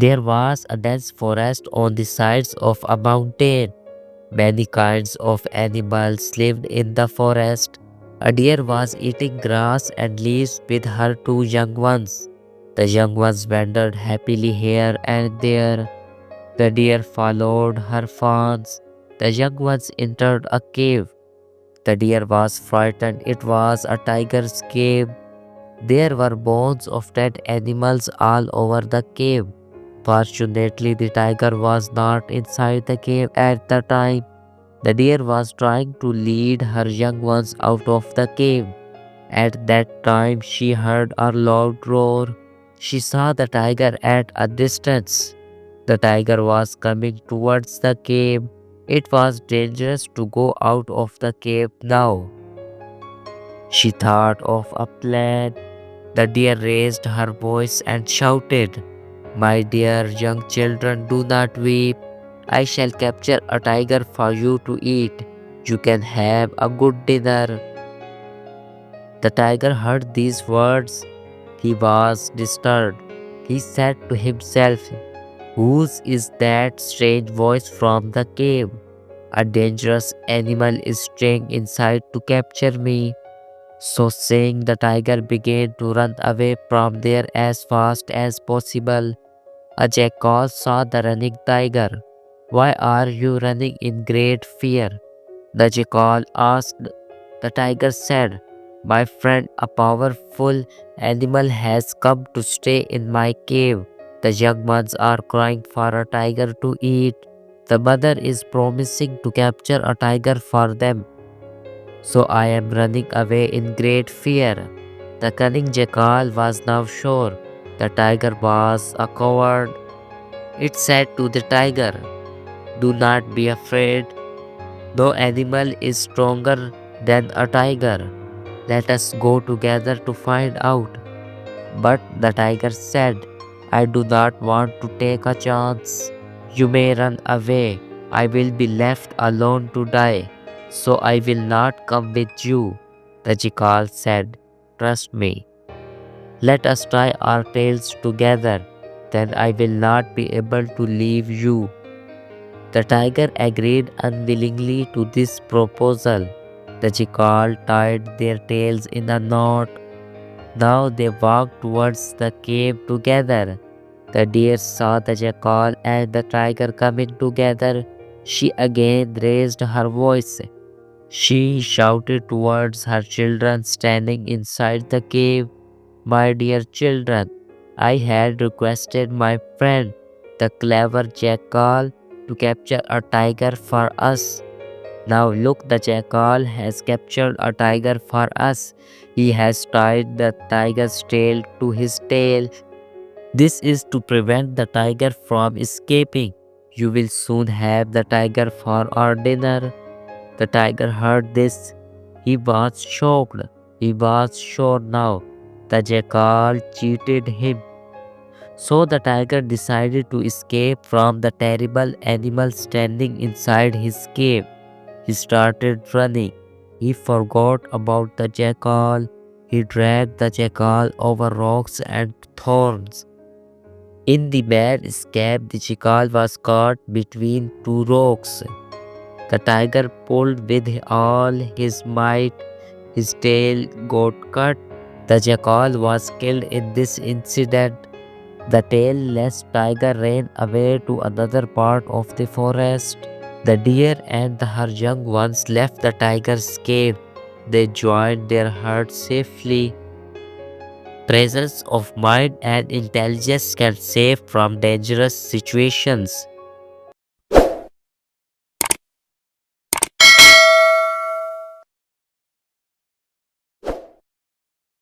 There was a dense forest on the sides of a mountain. Many kinds of animals lived in the forest. A deer was eating grass and leaves with her two young ones. The young ones wandered happily here and there. The deer followed her fawns. The young ones entered a cave. The deer was frightened. It was a tiger's cave. There were bones of dead animals all over the cave. Fortunately, the tiger was not inside the cave at the time. The deer was trying to lead her young ones out of the cave. At that time, she heard a loud roar. She saw the tiger at a distance. The tiger was coming towards the cave. It was dangerous to go out of the cave now. She thought of a plan. The deer raised her voice and shouted, "My dear young children, do not weep. I shall capture a tiger for you to eat. You can have a good dinner." The tiger heard these words. He was disturbed. He said to himself, "Whose is that strange voice from the cave? A dangerous animal is staying inside to capture me." So saying, the tiger began to run away from there as fast as possible. A jackal saw the running tiger. "Why are you running in great fear?" the jackal asked. The tiger said, "My friend, a powerful animal has come to stay in my cave. The young ones are crying for a tiger to eat. The mother is promising to capture a tiger for them. So I am running away in great fear." The cunning jackal was now sure the tiger was a coward. It said to the tiger, "Do not be afraid. No animal is stronger than a tiger. Let us go together to find out." But the tiger said, "I do not want to take a chance. You may run away. I will be left alone to die. So I will not come with you." The jackal said, "Trust me. Let us tie our tails together. Then I will not be able to leave you." The tiger agreed unwillingly to this proposal. The jackal tied their tails in a knot. Now they walked towards the cave together. The deer saw the jackal and the tiger coming together. She again raised her voice. She shouted towards her children standing inside the cave, "My dear children, I had requested my friend, the clever jackal, to capture a tiger for us. Now look, the jackal has captured a tiger for us. He has tied the tiger's tail to his tail. This is to prevent the tiger from escaping. You will soon have the tiger for our dinner." The tiger heard this. He was shocked. He was sure now the jackal cheated him. So the tiger decided to escape from the terrible animal standing inside his cave. He started running. He forgot about the jackal. He dragged the jackal over rocks and thorns. In the mad escape, the jackal was caught between two rocks. The tiger pulled with all his might. His tail got cut. The jackal was killed in this incident. The tailless tiger ran away to another part of the forest. The deer and her young ones left the tiger's cave. They joined their herd safely. Presence of mind and intelligence can save from dangerous situations.